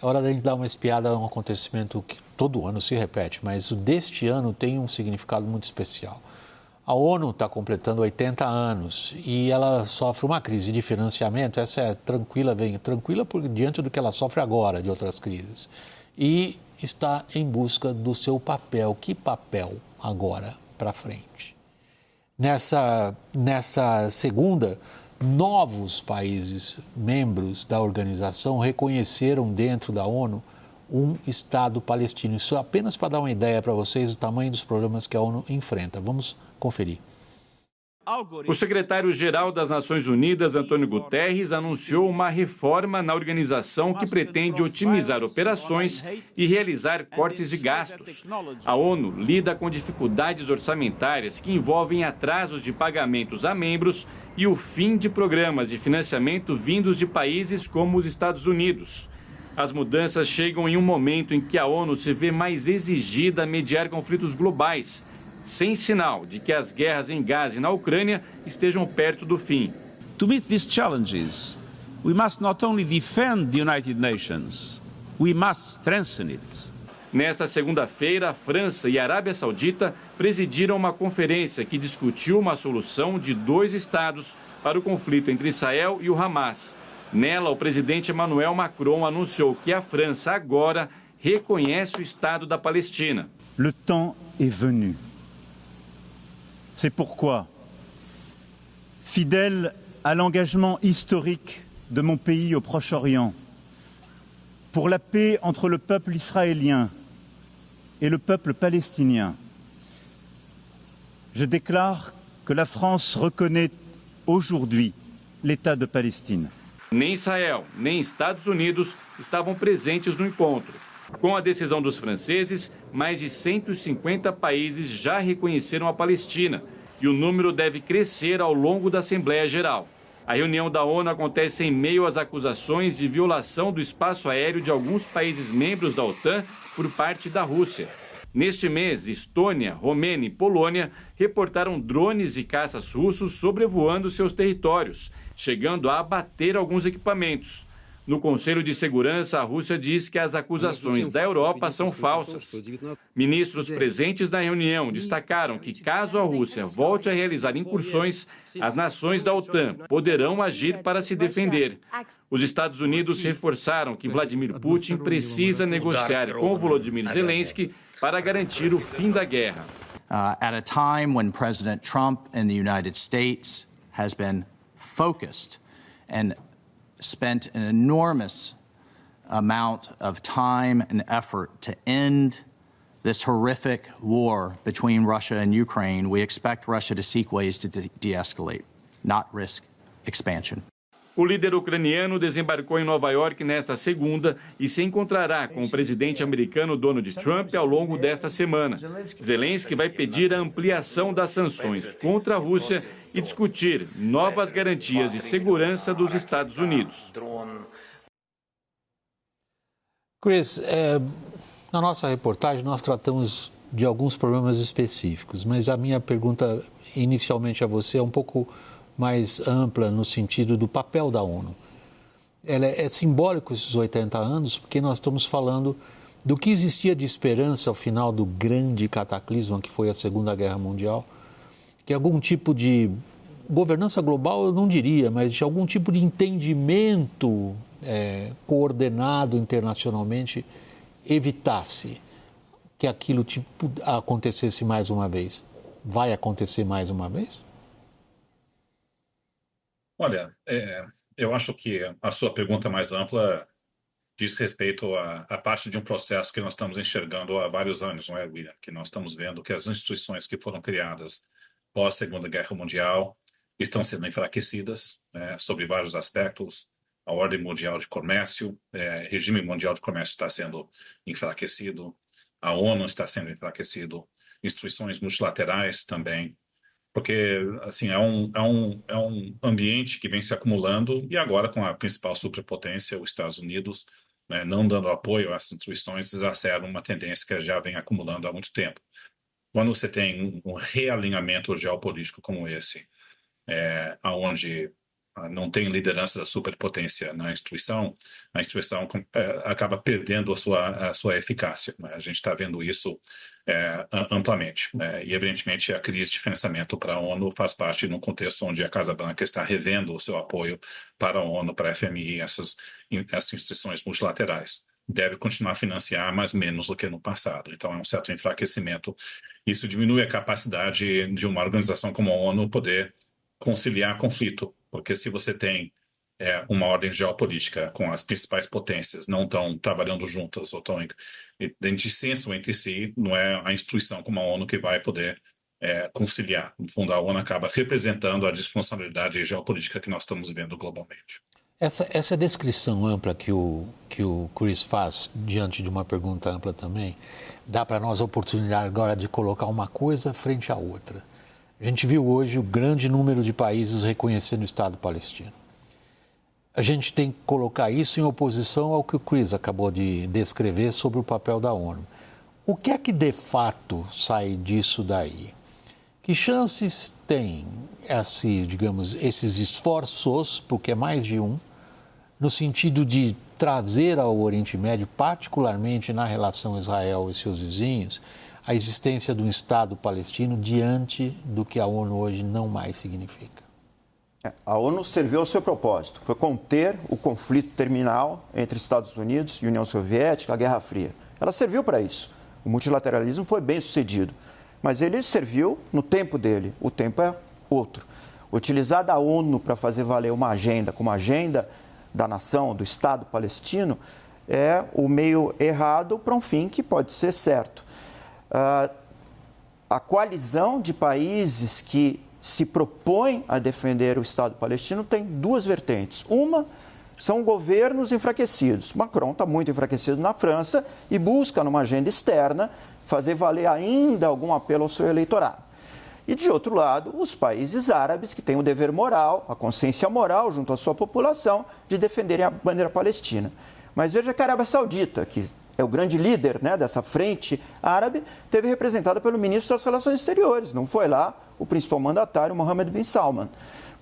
é hora da gente dar uma espiada a um acontecimento que todo ano se repete, mas o deste ano tem um significado muito especial. A ONU está completando 80 anos e ela sofre uma crise de financiamento, essa é tranquila por diante do que ela sofre agora de outras crises. E está em busca do seu papel. Que papel agora para frente? Nessa segunda, novos países membros da organização reconheceram dentro da ONU um Estado palestino. Isso apenas para dar uma ideia para vocês do tamanho dos problemas que a ONU enfrenta. Vamos conferir. O secretário-geral das Nações Unidas, Antônio Guterres, anunciou uma reforma na organização que pretende otimizar operações e realizar cortes de gastos. A ONU lida com dificuldades orçamentárias que envolvem atrasos de pagamentos a membros e o fim de programas de financiamento vindos de países como os Estados Unidos. As mudanças chegam em um momento em que a ONU se vê mais exigida a mediar conflitos globais, sem sinal de que as guerras em Gaza e na Ucrânia estejam perto do fim. To meet these challenges, we must not only defend the United Nations, we must strengthen it. Nesta segunda-feira, a França e a Arábia Saudita presidiram uma conferência que discutiu uma solução de 2 estados para o conflito entre Israel e o Hamas. Nela, o presidente Emmanuel Macron anunciou que a França agora reconhece o Estado da Palestina. Le temps est venu. C'est pourquoi, fidèle à l'engagement historique de mon pays au Proche-Orient, pour la paix entre le peuple israélien et le peuple palestinien, je déclare que la France reconnaît aujourd'hui l'État de Palestine. Nem Israel, nem Estados Unidos estavam presentes no encontro. Com a decisão dos franceses, mais de 150 países já reconheceram a Palestina e o número deve crescer ao longo da Assembleia Geral. A reunião da ONU acontece em meio às acusações de violação do espaço aéreo de alguns países membros da OTAN por parte da Rússia. Neste mês, Estônia, Romênia e Polônia reportaram drones e caças russos sobrevoando seus territórios, chegando a abater alguns equipamentos. No Conselho de Segurança, a Rússia diz que as acusações da Europa são falsas. Ministros presentes na reunião destacaram que, caso a Rússia volte a realizar incursões, as nações da OTAN poderão agir para se defender. Os Estados Unidos reforçaram que Vladimir Putin precisa negociar com Volodymyr Zelensky para garantir o fim da guerra. At a time when President Trump in the United States has been focused and spent an enormous amount of time and effort to end this horrific war between Russia and Ukraine, we expect Russia to seek ways to de-escalate, not risk expansion. O líder ucraniano desembarcou em Nova York nesta segunda e se encontrará com o presidente americano Donald Trump ao longo desta semana. Zelensky vai pedir a ampliação das sanções contra a Rússia e discutir novas garantias de segurança dos Estados Unidos. Chris, na nossa reportagem nós tratamos de alguns problemas específicos, mas a minha pergunta inicialmente a você é um pouco mais ampla no sentido do papel da ONU. É simbólico esses 80 anos, porque nós estamos falando do que existia de esperança ao final do grande cataclisma que foi a Segunda Guerra Mundial, que algum tipo de governança global, eu não diria, mas de algum tipo de entendimento coordenado internacionalmente evitasse que aquilo acontecesse mais uma vez. Vai acontecer mais uma vez? Olha, eu acho que a sua pergunta mais ampla diz respeito à parte de um processo que nós estamos enxergando há vários anos, não é, William? Que nós estamos vendo que as instituições que foram criadas pós-Segunda Guerra Mundial estão sendo enfraquecidas, sobre vários aspectos. A ordem mundial de comércio, regime mundial de comércio está sendo enfraquecido, a ONU está sendo enfraquecido, instituições multilaterais também. Porque assim, é um ambiente que vem se acumulando e agora com a principal superpotência, os Estados Unidos, não dando apoio às instituições, exacerba uma tendência que já vem acumulando há muito tempo. Quando você tem um realinhamento geopolítico como esse, onde não tem liderança da superpotência na instituição, a instituição acaba perdendo a sua eficácia. Né? A gente está vendo isso amplamente. E, evidentemente, a crise de financiamento para a ONU faz parte de um contexto onde a Casa Branca está revendo o seu apoio para a ONU, para a FMI, essas instituições multilaterais. Deve continuar a financiar, mas menos do que no passado. Então, é um certo enfraquecimento. Isso diminui a capacidade de uma organização como a ONU poder conciliar conflito, porque se você tem uma ordem geopolítica com as principais potências não estão trabalhando juntas ou estão em dissenso entre si, não é a instituição como a ONU que vai poder conciliar. No fundo, a ONU acaba representando a disfuncionalidade geopolítica que nós estamos vendo globalmente. Essa descrição ampla que o Chris faz, diante de uma pergunta ampla também, dá para nós a oportunidade agora de colocar uma coisa frente à outra. A gente viu hoje o grande número de países reconhecendo o Estado palestino. A gente tem que colocar isso em oposição ao que o Chris acabou de descrever sobre o papel da ONU. O que é que de fato sai disso daí? Que chances tem esses esforços, porque é mais de um, no sentido de trazer ao Oriente Médio, particularmente na relação Israel e seus vizinhos, a existência de um Estado palestino diante do que a ONU hoje não mais significa? A ONU serviu ao seu propósito, foi conter o conflito terminal entre Estados Unidos e União Soviética, a Guerra Fria. Ela serviu para isso. O multilateralismo foi bem sucedido, mas ele serviu no tempo dele, o tempo é outro. Utilizar da ONU para fazer valer uma agenda, como a agenda da nação, do Estado palestino, é o meio errado para um fim que pode ser certo. A coalizão de países que se propõem a defender o Estado palestino tem duas vertentes. Uma são governos enfraquecidos. Macron está muito enfraquecido na França e busca, numa agenda externa, fazer valer ainda algum apelo ao seu eleitorado. E, de outro lado, os países árabes, que têm o dever moral, a consciência moral junto à sua população, de defenderem a bandeira palestina. Mas veja que a Arábia Saudita, que é o grande líder, né, dessa frente árabe, teve representada pelo ministro das Relações Exteriores. Não foi lá o principal mandatário, Mohammed bin Salman.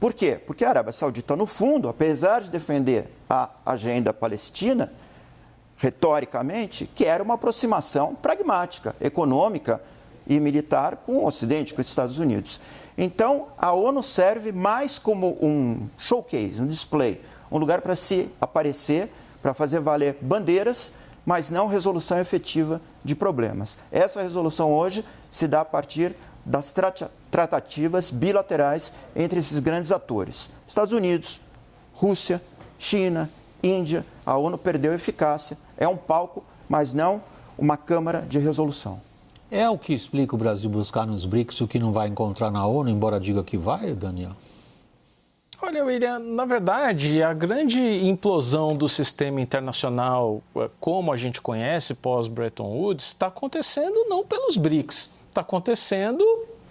Por quê? Porque a Arábia Saudita, no fundo, apesar de defender a agenda palestina, retoricamente, quer uma aproximação pragmática, econômica e militar com o Ocidente, com os Estados Unidos. Então, a ONU serve mais como um showcase, um display, um lugar para se aparecer, para fazer valer bandeiras, mas não resolução efetiva de problemas. Essa resolução hoje se dá a partir das tratativas bilaterais entre esses grandes atores. Estados Unidos, Rússia, China, Índia. A ONU perdeu eficácia, é um palco, mas não uma câmara de resolução. É o que explica o Brasil buscar nos BRICS o que não vai encontrar na ONU, embora diga que vai, Daniel? Olha, William, na verdade, a grande implosão do sistema internacional, como a gente conhece, pós-Bretton Woods, está acontecendo não pelos BRICS, está acontecendo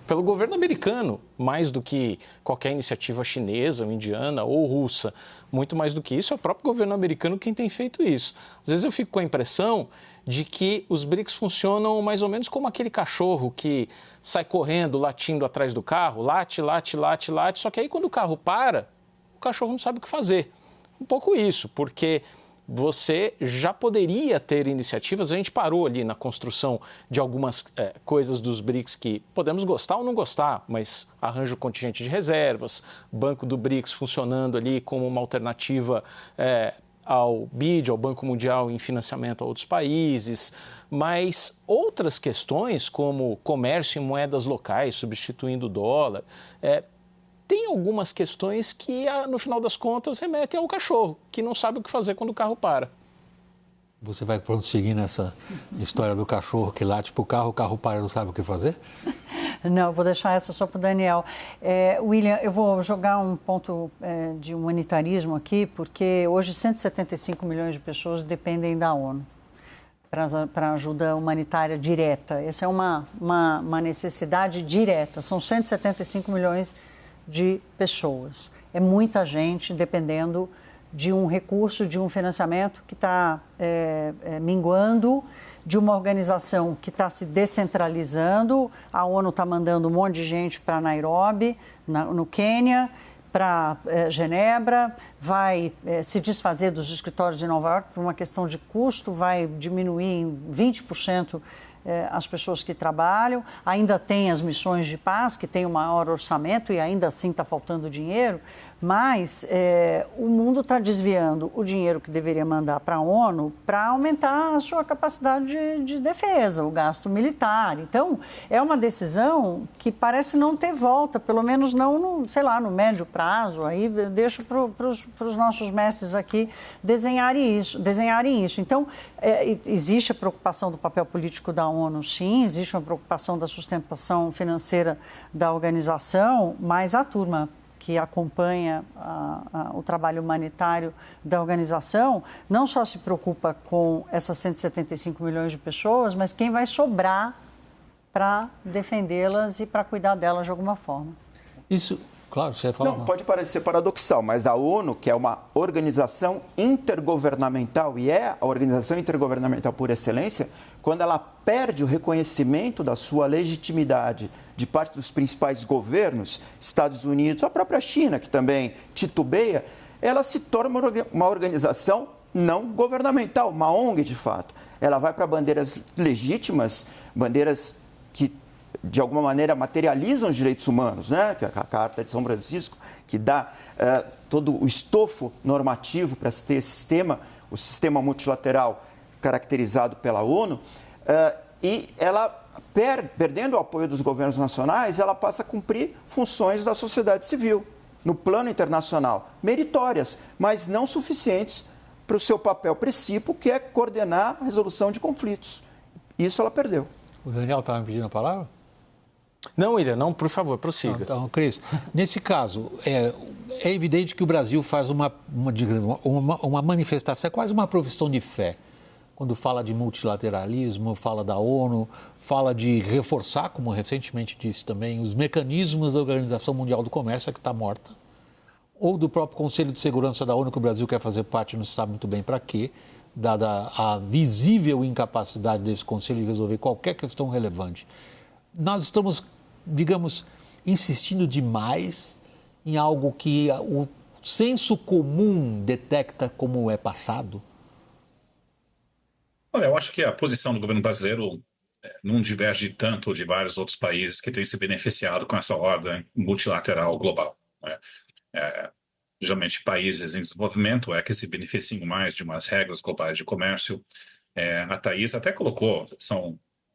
pelo governo americano, mais do que qualquer iniciativa chinesa, ou indiana ou russa. Muito mais do que isso, é o próprio governo americano quem tem feito isso. Às vezes eu fico com a impressão de que os BRICS funcionam mais ou menos como aquele cachorro que sai correndo, latindo atrás do carro, late, late, late, late, só que aí quando o carro para, o cachorro não sabe o que fazer. Um pouco isso, porque você já poderia ter iniciativas, a gente parou ali na construção de algumas coisas dos BRICS que podemos gostar ou não gostar, mas arranjo contingente de reservas, Banco do BRICS funcionando ali como uma alternativa ao BID, ao Banco Mundial em financiamento a outros países, mas outras questões como comércio em moedas locais, substituindo o dólar, tem algumas questões que, no final das contas, remetem ao cachorro, que não sabe o que fazer quando o carro para. Você vai prosseguir nessa história do cachorro que late para o carro para e não sabe o que fazer? Não, vou deixar essa só para o Daniel. William, eu vou jogar um ponto de humanitarismo aqui, porque hoje 175 milhões de pessoas dependem da ONU para ajuda humanitária direta. Essa é uma necessidade direta, são 175 milhões de pessoas. É muita gente dependendo de um recurso, de um financiamento que está minguando, de uma organização que está se descentralizando. A ONU está mandando um monte de gente para Nairobi, no Quênia, para Genebra, vai se desfazer dos escritórios de Nova York por uma questão de custo, vai diminuir em 20% as pessoas que trabalham, ainda tem as missões de paz, que tem o maior orçamento e ainda assim está faltando dinheiro, mas o mundo está desviando o dinheiro que deveria mandar para a ONU para aumentar a sua capacidade de defesa, o gasto militar. Então, é uma decisão que parece não ter volta, pelo menos não no médio prazo. Aí deixo para os nossos mestres aqui desenharem isso. Então, existe a preocupação do papel político da ONU, sim, existe uma preocupação da sustentação financeira da organização, mas a turma que acompanha o trabalho humanitário da organização, não só se preocupa com essas 175 milhões de pessoas, mas quem vai sobrar para defendê-las e para cuidar delas de alguma forma. Isso, claro, você ia falar. Não, pode parecer paradoxal, mas a ONU, que é uma organização intergovernamental, e é a organização intergovernamental por excelência, quando ela perde o reconhecimento da sua legitimidade de parte dos principais governos, Estados Unidos, a própria China, que também titubeia, ela se torna uma organização não governamental, uma ONG de fato. Ela vai para bandeiras legítimas, bandeiras que de alguma maneira materializam os direitos humanos, né? Que é a Carta de São Francisco, que dá todo o estofo normativo para se ter esse sistema, o sistema multilateral caracterizado pela ONU, e ela, perdendo o apoio dos governos nacionais, ela passa a cumprir funções da sociedade civil, no plano internacional, meritórias, mas não suficientes para o seu papel principal, que é coordenar a resolução de conflitos. Isso ela perdeu. O Daniel estava me pedindo a palavra? Não, William, não, por favor, prossiga. Então, Cris, nesse caso, é evidente que o Brasil faz uma manifestação, é quase uma profissão de fé, quando fala de multilateralismo, fala da ONU, fala de reforçar, como recentemente disse também, os mecanismos da Organização Mundial do Comércio, que está morta, ou do próprio Conselho de Segurança da ONU, que o Brasil quer fazer parte, não se sabe muito bem para quê, dada a visível incapacidade desse Conselho de resolver qualquer questão relevante. Nós estamos, digamos, insistindo demais em algo que o senso comum detecta como é passado? Olha, eu acho que a posição do governo brasileiro não diverge tanto de vários outros países que têm se beneficiado com essa ordem multilateral global, né? Geralmente países em desenvolvimento que se beneficiam mais de umas regras globais de comércio. A Thaís até colocou,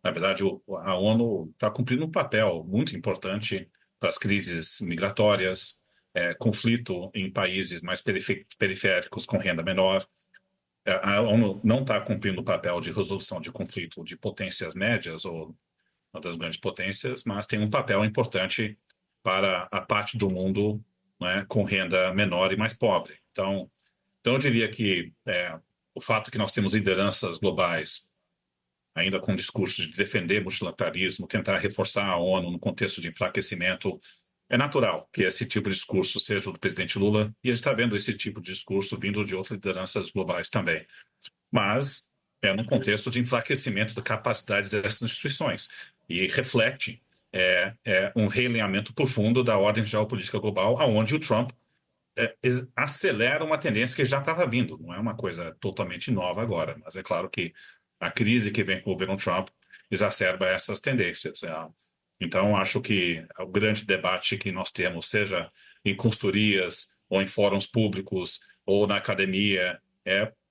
na verdade, a ONU está cumprindo um papel muito importante para as crises migratórias, conflito em países mais periféricos com renda menor. A ONU não está cumprindo o papel de resolução de conflito de potências médias ou uma das grandes potências, mas tem um papel importante para a parte do mundo, né, com renda menor e mais pobre. Então eu diria que o fato que nós temos lideranças globais, ainda com discurso de defender multilateralismo, tentar reforçar a ONU no contexto de enfraquecimento, é natural que esse tipo de discurso seja do presidente Lula, e a gente está vendo esse tipo de discurso vindo de outras lideranças globais também. Mas no contexto de enfraquecimento da capacidade dessas instituições, e reflete um realinhamento profundo da ordem geopolítica global, aonde o Trump acelera uma tendência que já estava vindo. Não é uma coisa totalmente nova agora, mas é claro que a crise que vem com o governo Trump exacerba essas tendências. Então, acho que o grande debate que nós temos, seja em consultorias, ou em fóruns públicos, ou na academia,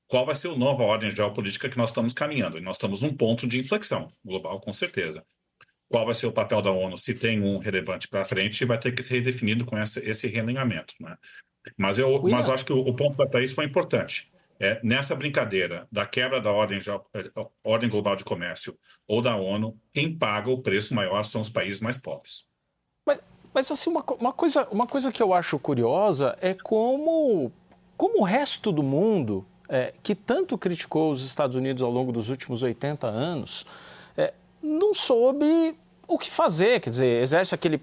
qual vai ser a nova ordem geopolítica que nós estamos caminhando. E nós estamos num ponto de inflexão global, com certeza. Qual vai ser o papel da ONU? Se tem um relevante para frente, vai ter que ser redefinido com esse realinhamento, né? Mas eu acho que o ponto da Thaís foi importante. Nessa brincadeira da quebra da ordem global de comércio ou da ONU, quem paga o preço maior são os países mais pobres. Mas assim, uma coisa que eu acho curiosa é como o resto do mundo, que tanto criticou os Estados Unidos ao longo dos últimos 80 anos, não soube o que fazer, quer dizer, exerce aquele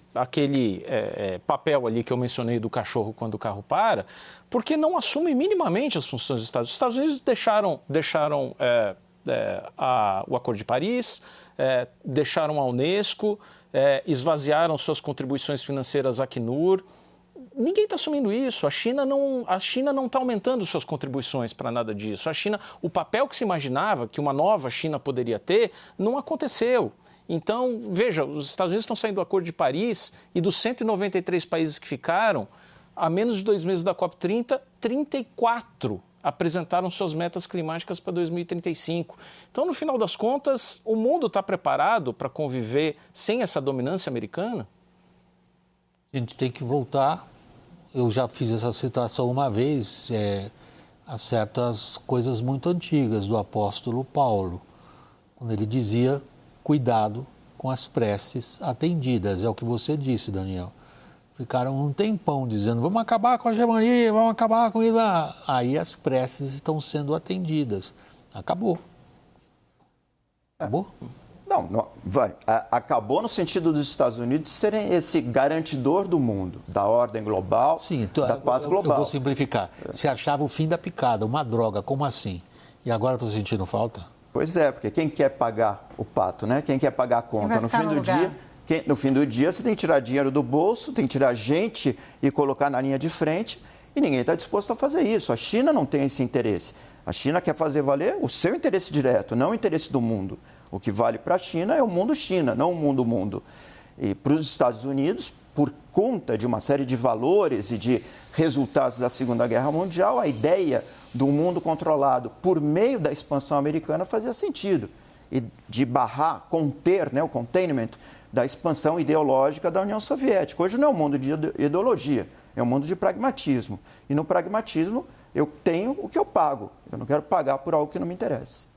papel ali que eu mencionei do cachorro quando o carro para, porque não assume minimamente as funções dos Estados Unidos. Os Estados Unidos deixaram o Acordo de Paris, deixaram a Unesco, esvaziaram suas contribuições financeiras à Acnur, ninguém está assumindo isso. A China não está aumentando suas contribuições para nada disso. O papel que se imaginava que uma nova China poderia ter, não aconteceu. Então, veja, os Estados Unidos estão saindo do Acordo de Paris e dos 193 países que ficaram, a menos de 2 meses da COP30, 34 apresentaram suas metas climáticas para 2035. Então, no final das contas, o mundo está preparado para conviver sem essa dominância americana? A gente tem que voltar. Eu já fiz essa citação uma vez, a certas coisas muito antigas do apóstolo Paulo, quando ele dizia, cuidado com as preces atendidas. É o que você disse, Daniel. Ficaram um tempão dizendo, vamos acabar com a hegemonia, vamos acabar com isso. Aí as preces estão sendo atendidas. Acabou. Acabou? Não, vai. Acabou no sentido dos Estados Unidos serem esse garantidor do mundo, da ordem global, sim, da paz global. Eu vou simplificar. Se achava o fim da picada, uma droga, como assim? E agora estou sentindo falta? Pois é, porque quem quer pagar o pato, né? Quem quer pagar a conta? No fim do dia, você tem que tirar dinheiro do bolso, tem que tirar gente e colocar na linha de frente, e ninguém está disposto a fazer isso. A China não tem esse interesse. A China quer fazer valer o seu interesse direto, não o interesse do mundo. O que vale para a China é o mundo China, não o mundo mundo. E para os Estados Unidos, por conta de uma série de valores e de resultados da Segunda Guerra Mundial, a ideia do mundo controlado por meio da expansão americana fazia sentido. E de barrar, conter, o containment da expansão ideológica da União Soviética. Hoje não é um mundo de ideologia, é um mundo de pragmatismo. E no pragmatismo eu tenho o que eu pago. Eu não quero pagar por algo que não me interessa.